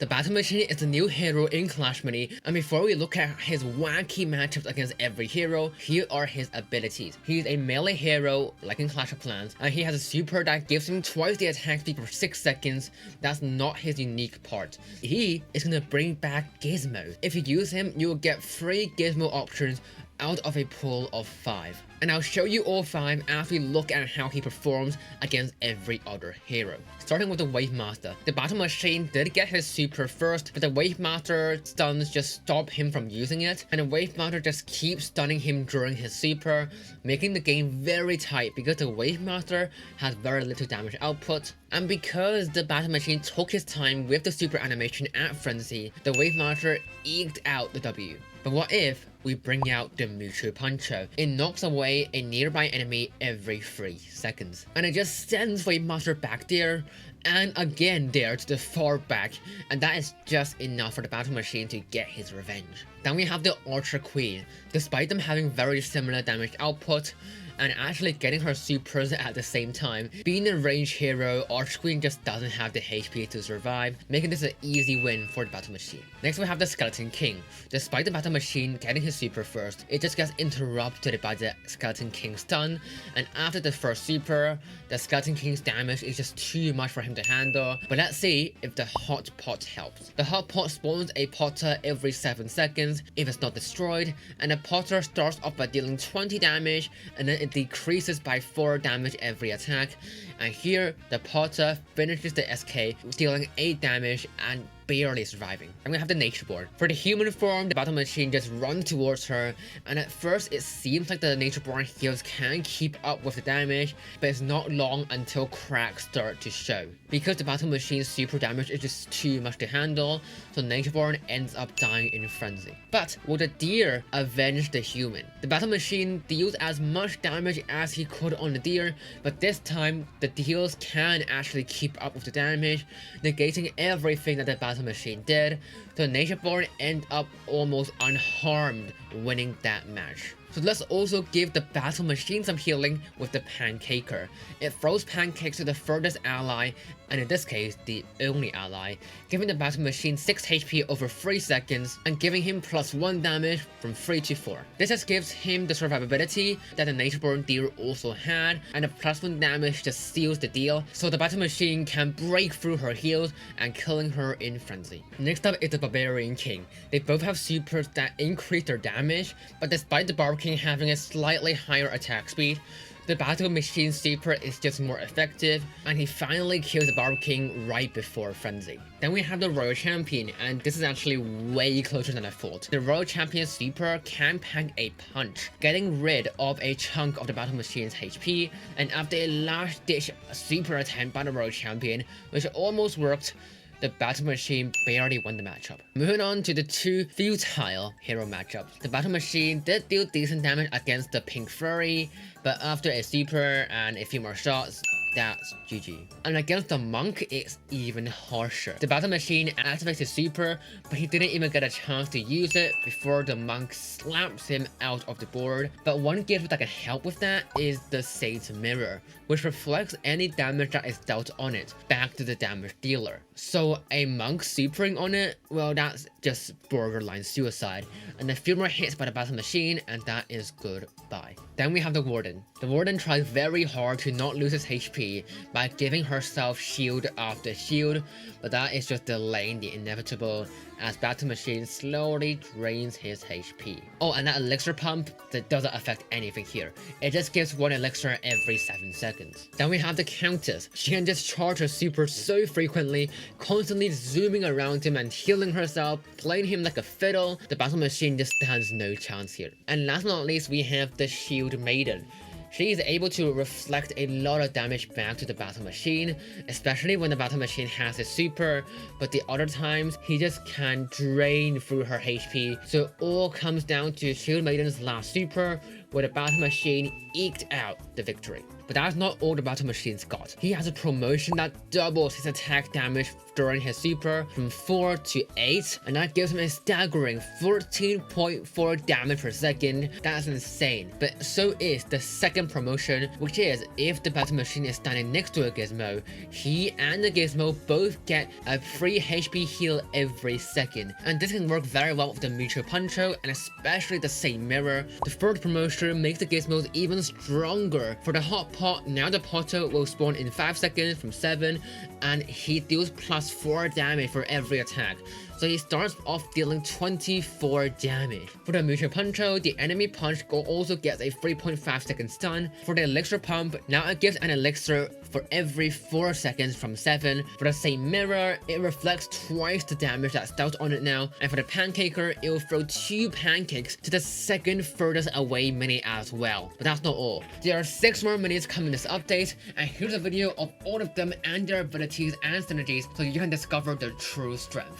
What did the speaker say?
The Battle Machine is a new hero in Clash Mini, and before we look at his wacky matchups against every hero, here are his abilities. He is a melee hero, like in Clash of Clans, and he has a super that gives him twice the attack speed for 6 seconds. That's not his unique part. He is going to bring back Gizmos. If you use him, you will get 3 Gizmo options out of a pool of 5. And I'll show you all 5 after we look at how he performs against every other hero. Starting with the Wave Master. The Battle Machine did get his super first, but the Wave Master stuns just stop him from using it, and the Wave Master just keeps stunning him during his super, making the game very tight because the Wave Master has very little damage output. And because the Battle Machine took his time with the super animation at Frenzy, the Wave Master eked out the W. But what if we bring out the Mucho Puncher? It knocks away a nearby enemy every 3 seconds. And it just sends Wave Master back there, and again there to the far back, and that is just enough for the Battle Machine to get his revenge. Then we have the Archer Queen. Despite them having very similar damage output, and actually getting her supers at the same time, being a range hero, Archer Queen just doesn't have the HP to survive, making this an easy win for the Battle Machine. Next we have the Skeleton King. Despite the Battle Machine getting his super first, it just gets interrupted by the Skeleton King's stun, and after the first super, the Skeleton King's damage is just too much for him to handle. But let's see if the Hot Pot helps. The Hot Pot spawns a Potter every 7 seconds if it's not destroyed, and the Potter starts off by dealing 20 damage, and then it decreases by 4 damage every attack, and here the Potter finishes the SK dealing 8 damage and barely surviving. I'm gonna have the Nature Born. For the human form, the Battle Machine just runs towards her, and at first it seems like the Nature Born heals can keep up with the damage, but it's not long until cracks start to show. Because the Battle Machine's super damage is just too much to handle, so Nature Born ends up dying in Frenzy. But will the deer avenge the human? The Battle Machine deals as much damage as he could on the deer, but this time the deals can actually keep up with the damage, negating everything that the Battle Machine did, so Natureborn end up almost unharmed, winning that match. So let's also give the Battle Machine some healing with the Pancaker. It throws pancakes to the furthest ally, and in this case, the only ally, giving the Battle Machine 6 HP over 3 seconds, and giving him +1 damage from 3 to 4. This just gives him the survivability that the Natureborn deer also had, and the +1 damage just seals the deal, so the Battle Machine can break through her heals and killing her in Frenzy. Next up is the Barbarian King. They both have supers that increase their damage, but despite the Barbarian King having a slightly higher attack speed, the Battle Machine super is just more effective, and he finally kills the Barb King right before Frenzy. Then we have the Royal Champion, and this is actually way closer than I thought. The Royal Champion super can pack a punch, getting rid of a chunk of the Battle Machine's HP, and after a last-ditch super attempt by the Royal Champion, which almost worked, the Battle Machine barely won the matchup. Moving on to the 2 futile hero matchups. The Battle Machine did deal decent damage against the Pink Furry, but after a super and a few more shots, that's GG. And against the Monk, it's even harsher. The Battle Machine activates his super, but he didn't even get a chance to use it before the Monk slaps him out of the board. But one gift that can help with that is the Sage's Mirror, which reflects any damage that is dealt on it back to the damage dealer. So a Monk supering on it, well, that's just borderline suicide. And a few more hits by the Battle Machine, and that is goodbye. Then we have the Warden. The Warden tries very hard to not lose his HP by giving herself shield after shield, but that is just delaying the inevitable as Battle Machine slowly drains his HP. Oh, and that elixir pump, that doesn't affect anything here. It just gives 1 elixir every 7 seconds. Then we have the Countess. She can just charge her super so frequently, constantly zooming around him and healing herself, playing him like a fiddle. The Battle Machine just stands no chance here. And last but not least, we have the Shield Maiden. She is able to reflect a lot of damage back to the Battle Machine, especially when the Battle Machine has a super, but the other times he just can drain through her HP, so it all comes down to Shield Maiden's last super, where the battle machine eked out the victory. But that's not all the battle machine's got. He has a promotion that doubles his attack damage during his super from 4 to 8, and that gives him a staggering 14.4 damage per second. That's insane. But so is the second promotion, which is if the battle machine is standing next to a gizmo, he and the gizmo both get a free HP heal every second. And this can work very well with the mutual puncho and especially the same mirror. The third promotion makes the gizmos even stronger. For the hot pot, now the Poto will spawn in 5 seconds from 7, and he deals +4 damage for every attack. So he starts off dealing 24 damage. For the mutual puncho, the enemy punch also gets a 3.5 second stun. For the elixir pump, now it gives an elixir for every 4 seconds from 7. For the same mirror, it reflects twice the damage that's dealt on it now. And for the pancaker, it will throw 2 pancakes to the second furthest away mini as well. But that's not all. There are 6 more minis coming in this update, and here's a video of all of them and their abilities and synergies so you can discover their true strength.